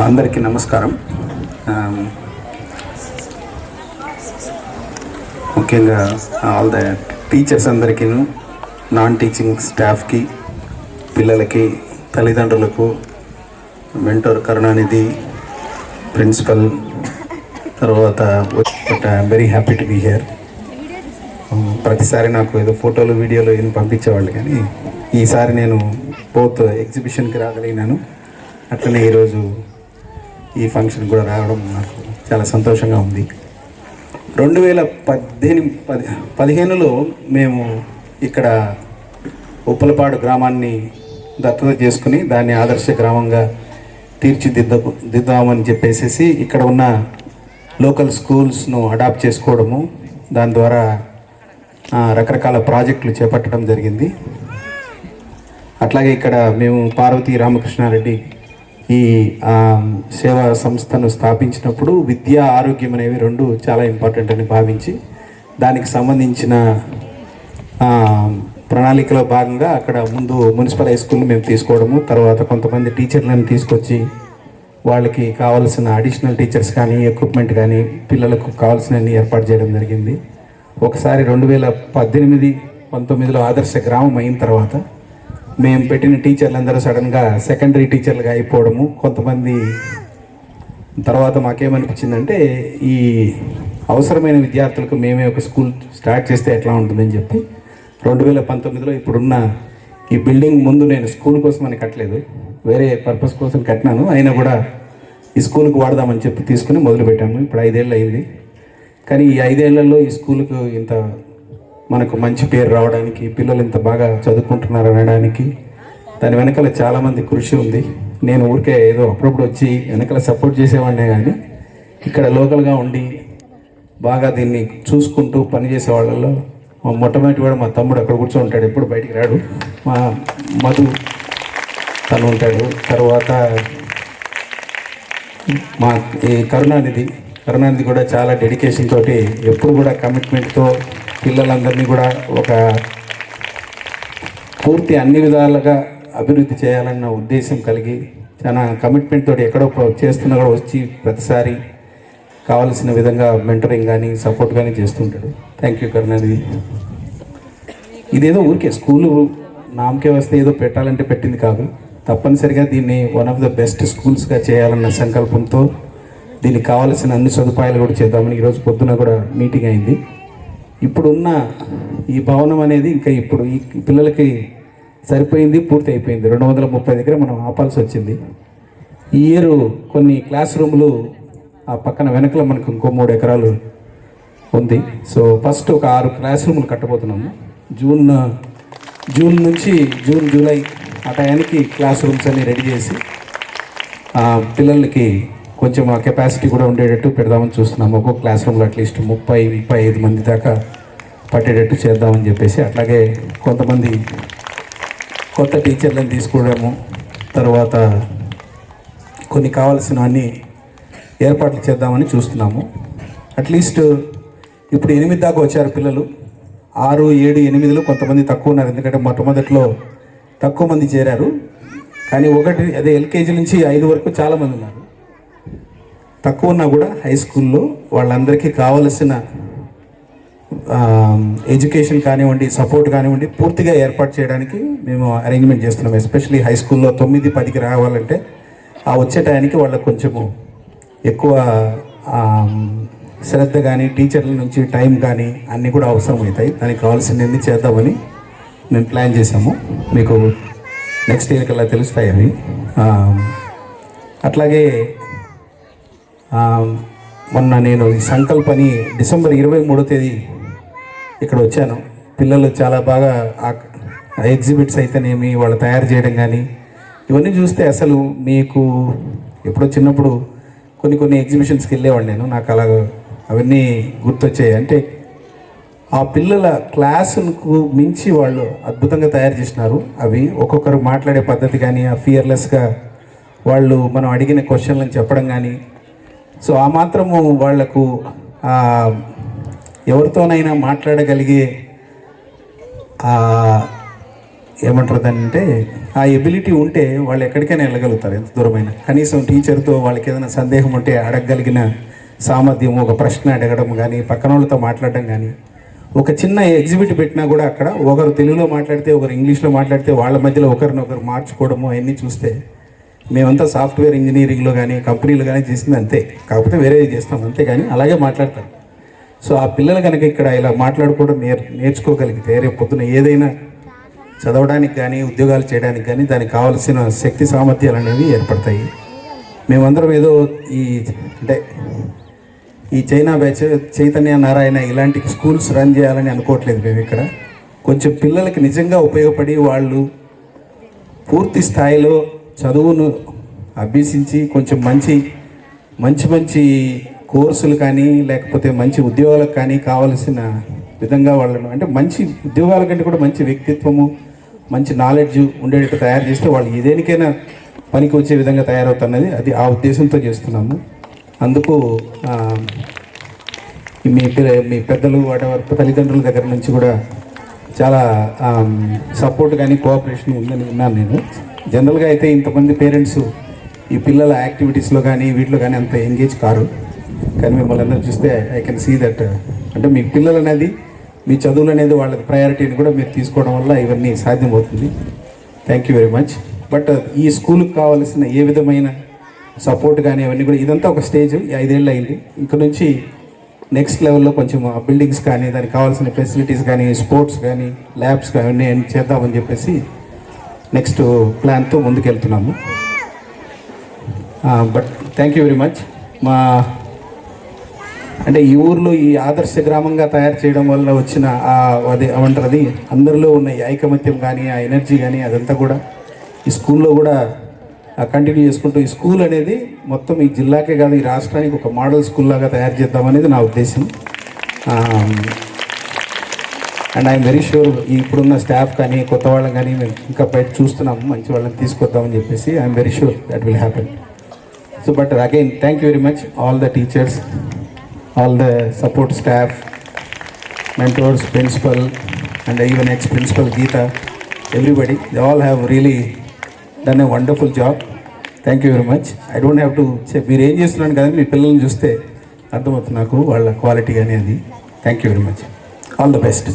అందరికీ నమస్కారం. ముఖ్యంగా ఆల్ ద టీచర్స్ అందరికీ, నాన్ టీచింగ్ స్టాఫ్కి, పిల్లలకి, తల్లిదండ్రులకు, మెంటర్ కరుణానిధి, ప్రిన్సిపల్, తర్వాత very happy to be here. ప్రతిసారి నాకు ఏదో ఫోటోలు వీడియోలు ఏం పంపించేవాళ్ళు, కానీ ఈసారి నేను బోత్ ఎగ్జిబిషన్కి రాగలిగినాను, అట్లనే ఈరోజు ఈ ఫంక్షన్ కూడా రావడం నాకు చాలా సంతోషంగా ఉంది. 2015లో మేము ఇక్కడ ఉప్పలపాడు గ్రామాన్ని దత్తత చేసుకుని దాన్ని ఆదర్శ గ్రామంగా తీర్చిదిద్దామని చెప్పేసి ఇక్కడ ఉన్న లోకల్ స్కూల్స్ను అడాప్ట్ చేసుకోవడము, దాని ద్వారా రకరకాల ప్రాజెక్టులు చేపట్టడం జరిగింది. అట్లాగే ఇక్కడ మేము పార్వతీ రామకృష్ణారెడ్డి ఈ సేవా సంస్థను స్థాపించినప్పుడు విద్య, ఆరోగ్యం అనేవి రెండు చాలా ఇంపార్టెంట్ అని భావించి దానికి సంబంధించిన ప్రణాళికలో భాగంగా అక్కడ ముందు మున్సిపల్ హై స్కూల్ని మేము తీసుకోవడము, తర్వాత కొంతమంది టీచర్లను తీసుకొచ్చి వాళ్ళకి కావాల్సిన అడిషనల్ టీచర్స్ కానీ, ఎక్విప్మెంట్ కానీ, పిల్లలకు కావాల్సినవన్నీ ఏర్పాటు చేయడం జరిగింది. ఒకసారి 2018-19లో ఆదర్శ గ్రామం అయిన తర్వాత మేము పెట్టిన టీచర్లు అందరూ సడన్గా సెకండరీ టీచర్లుగా అయిపోవడము, కొంతమంది తర్వాత మాకేమనిపించిందంటే ఈ అవసరమైన విద్యార్థులకు మేమే ఒక స్కూల్ స్టార్ట్ చేస్తే ఎట్లా ఉంటుందని చెప్పి 2019లో ఇప్పుడున్న ఈ బిల్డింగ్ ముందు నేను స్కూల్ కోసం అని కట్టలేదు, వేరే పర్పస్ కోసం కట్టినాను, అయినా కూడా ఈ స్కూల్కి వాడదామని చెప్పి తీసుకుని మొదలుపెట్టాము. ఇప్పుడు 5 ఏళ్ళు అయింది. కానీ ఈ 5 ఏళ్లలో ఈ స్కూల్కు ఇంత మనకు మంచి పేరు రావడానికి, పిల్లలు ఇంత బాగా చదువుకుంటున్నారు అనడానికి దాని వెనకాల చాలామంది కృషి ఉంది. నేను ఊరికే ఏదో అప్పుడప్పుడు వచ్చి వెనకాల సపోర్ట్ చేసేవాడినే, కానీ ఇక్కడ లోకల్గా ఉండి బాగా దీన్ని చూసుకుంటూ పనిచేసే వాళ్ళలో మొట్టమొదటి కూడా మా తమ్ముడు అక్కడ కూర్చొని ఉంటాడు, ఎప్పుడు బయటికి రాడు, మా మధు తను ఉంటాడు. తర్వాత మా ఈ కరుణానిధి కూడా చాలా డెడికేషన్ తోటి, ఎప్పుడు కూడా కమిట్మెంట్తో పిల్లలందరినీ కూడా ఒక పూర్తి అన్ని విధాలుగా అభివృద్ధి చేయాలన్న ఉద్దేశం కలిగి చాలా కమిట్మెంట్ తోటి ఎక్కడో చేస్తున్నా కూడా వచ్చి ప్రతిసారి కావలసిన విధంగా మెంటరింగ్ కానీ సపోర్ట్ కానీ చేస్తుంటాడు. Thank you Karunanidhi. ఇదేదో ఊరికే స్కూలు నామకే వస్తే ఏదో పెట్టాలంటే పెట్టింది కాదు, తప్పనిసరిగా దీన్ని వన్ ఆఫ్ ద బెస్ట్ స్కూల్స్గా చేయాలన్న సంకల్పంతో దీనికి కావాల్సిన అన్ని సదుపాయాలు కూడా చేద్దామని ఈరోజు పొద్దున కూడా మీటింగ్ అయింది. ఇప్పుడున్న ఈ భవనం అనేది ఇంకా ఇప్పుడు ఈ పిల్లలకి సరిపోయింది, పూర్తి అయిపోయింది. 230 దగ్గర మనం ఆపాల్సి వచ్చింది. ఈ ఇయర్ కొన్ని క్లాస్ రూములు ఆ పక్కన వెనకలో మనకు ఇంకో 3 ఎకరాలు ఉంది. సో ఫస్ట్ ఒక 6 క్లాస్ రూములు కట్టబోతున్నాము. జూన్ నుంచి జూలై ఆ టయానికి క్లాస్ రూమ్స్ అన్నీ రెడీ చేసి పిల్లలకి కొంచెం ఆ కెపాసిటీ కూడా ఉండేటట్టు పెడదామని చూస్తున్నాము. ఒక్కొక్క క్లాస్ రూమ్లో అట్లీస్ట్ 30-35 మంది దాకా పట్టేటట్టు చేద్దామని చెప్పేసి, అట్లాగే కొంతమంది కొత్త టీచర్లను తీసుకోవడము, తర్వాత కొన్ని కావాల్సిన అన్ని ఏర్పాట్లు చేద్దామని చూస్తున్నాము. అట్లీస్ట్ ఇప్పుడు 8 దాకా వచ్చారు పిల్లలు, 6, 7, 8లో కొంతమంది తక్కువ ఉన్నారు, ఎందుకంటే మొట్టమొదట్లో తక్కువ మంది చేరారు. కానీ అదే ఎల్కేజీ నుంచి 5 వరకు చాలామంది ఉన్నారు. తక్కువ ఉన్నా కూడా హై స్కూల్లో వాళ్ళందరికీ కావలసిన ఎడ్యుకేషన్ కానివ్వండి, సపోర్ట్ కానివ్వండి పూర్తిగా ఏర్పాటు చేయడానికి మేము అరేంజ్మెంట్ చేస్తున్నాం. ఎస్పెషలీ హై స్కూల్లో 9-10కి రావాలంటే ఆ వచ్చే టయానికి వాళ్ళకు కొంచెము ఎక్కువ శ్రద్ధ కానీ, టీచర్ల నుంచి టైం కానీ అన్నీ కూడా అవసరం అవుతాయి. దానికి కావాల్సినవన్నీ చేద్దామని మేము ప్లాన్ చేసాము. మీకు నెక్స్ట్ ఇయర్ కల్లా తెలుస్తాయి అవి. అట్లాగే మొన్న నేను ఈ సంకల్పని డిసెంబర్ 23వ తేదీ ఇక్కడ వచ్చాను. పిల్లలు చాలా బాగా ఎగ్జిబిట్స్ అయితేనేమి, వాళ్ళు తయారు చేయడం కానీ ఇవన్నీ చూస్తే అసలు మీకు ఎప్పుడో చిన్నప్పుడు కొన్ని ఎగ్జిబిషన్స్కి వెళ్ళేవాడు నేను, నాకు అలా అవన్నీ గుర్తొచ్చాయి. అంటే ఆ పిల్లల క్లాసులకు మించి వాళ్ళు అద్భుతంగా తయారు చేసినారు. అవి ఒక్కొక్కరు మాట్లాడే పద్ధతి కానీ, ఆ ఫియర్లెస్గా వాళ్ళు మనం అడిగిన క్వశ్చన్లను చెప్పడం కానీ, సో ఆ మాత్రము వాళ్లకు ఎవరితోనైనా మాట్లాడగలిగే ఏమంటారు దాన్ని అంటే ఆ ఎబిలిటీ ఉంటే వాళ్ళు ఎక్కడికైనా వెళ్ళగలుగుతారు, ఎంత దూరమైనా. కనీసం టీచర్తో వాళ్ళకి ఏదైనా సందేహం ఉంటే అడగగలిగిన సామర్థ్యం, ఒక ప్రశ్న అడగడం కానీ, పక్కన వాళ్ళతో మాట్లాడడం కానీ, ఒక చిన్న ఎగ్జిబిట్ పెట్టినా కూడా అక్కడ ఒకరు తెలుగులో మాట్లాడితే ఒకరు ఇంగ్లీష్లో మాట్లాడితే వాళ్ళ మధ్యలో ఒకరినొకరు మార్చుకోవడము అవన్నీ చూస్తే, మేమంతా సాఫ్ట్వేర్ ఇంజనీరింగ్లో కానీ కంపెనీలు కానీ చేసింది అంతే, కాకపోతే వేరే చేస్తాం అంతే, కానీ అలాగే మాట్లాడతారు. సో ఆ పిల్లలు కనుక ఇక్కడ ఇలా మాట్లాడుకోవడం నేర్చుకోగలిగితే రేపు పొద్దున ఏదైనా చదవడానికి కానీ ఉద్యోగాలు చేయడానికి కానీ దానికి కావాల్సిన శక్తి సామర్థ్యాలు అనేవి ఏర్పడతాయి. మేమందరం ఏదో అంటే ఈ చైనా బ్యాచ్, చైతన్య నారాయణ ఇలాంటి స్కూల్స్ రన్ చేయాలని అనుకోవట్లేదు మేము ఇక్కడ. కొంచెం పిల్లలకి నిజంగా ఉపయోగపడి వాళ్ళు పూర్తి స్థాయిలో చదువును అభ్యసించి కొంచెం మంచి మంచి మంచి కోర్సులు కానీ లేకపోతే మంచి ఉద్యోగాలకు కానీ కావలసిన విధంగా వాళ్ళను, అంటే మంచి ఉద్యోగాల కంటే కూడా మంచి వ్యక్తిత్వము, మంచి నాలెడ్జ్ ఉండేటట్టు తయారు చేస్తే వాళ్ళు ఏదేనికైనా పనికి వచ్చే విధంగా తయారవుతున్నది. అది ఆ ఉద్దేశంతో చేస్తున్నాము. అందుకు మీ పెద్దలు వాటి తల్లిదండ్రుల దగ్గర నుంచి కూడా చాలా సపోర్ట్ కానీ కోఆపరేషన్ ఉందని విన్నాను నేను. జనరల్గా అయితే ఇంతమంది పేరెంట్స్ ఈ పిల్లల యాక్టివిటీస్లో కానీ వీటిలో కానీ అంత ఎంగేజ్ కారు, కానీ మిమ్మల్ని అందరూ చూస్తే ఐ కెన్ సీ దట్, అంటే మీ పిల్లలు అనేది, మీ చదువులు అనేది వాళ్ళకి ప్రయారిటీని కూడా మీరు తీసుకోవడం వల్ల ఇవన్నీ సాధ్యమవుతుంది. Thank you very much. But ఈ స్కూల్కి కావాల్సిన ఏ విధమైన సపోర్ట్ కానీ అవన్నీ కూడా, ఇదంతా ఒక స్టేజ్, 5 ఏళ్ళు అయింది. ఇంక నుంచి నెక్స్ట్ లెవెల్లో కొంచెం బిల్డింగ్స్ కానీ దానికి కావాల్సిన ఫెసిలిటీస్ కానీ స్పోర్ట్స్ కానీ ల్యాబ్స్ కానీ చేద్దామని చెప్పేసి నెక్స్ట్ ప్లాన్తో ముందుకెళ్తున్నాము. But thank you very much. అంటే ఈ ఊర్లో ఈ ఆదర్శ గ్రామంగా తయారు చేయడం వల్ల వచ్చిన అది ఏమంటారు, అది అందరిలో ఉన్న ఈ ఐకమత్యం కానీ ఆ ఎనర్జీ కానీ అదంతా కూడా ఈ స్కూల్లో కూడా కంటిన్యూ చేసుకుంటూ, ఈ స్కూల్ అనేది మొత్తం ఈ జిల్లాకే కాదు ఈ రాష్ట్రానికి ఒక మోడల్ స్కూల్ లాగా తయారు చేద్దామనేది నా ఉద్దేశం. అండ్ ఐఎమ్ వెరీ షూర్ ఇప్పుడున్న స్టాఫ్ కానీ కొత్త వాళ్ళని కానీ మేము ఇంకా బయట చూస్తున్నాము, మంచి వాళ్ళని తీసుకొద్దామని చెప్పేసి I'm very sure that will happen. So but again thank you very much all the teachers, all the support staff, mentors, principal, and even ex-principal Geeta, everybody, they all have really done a wonderful job. Thank you very much. I don't have to say, మీరు ఏం చేస్తున్నాను కదా, మీ పిల్లల్ని చూస్తే అర్థమవుతుంది నాకు వాళ్ళ quality అనేది. Thank you very much. All the best.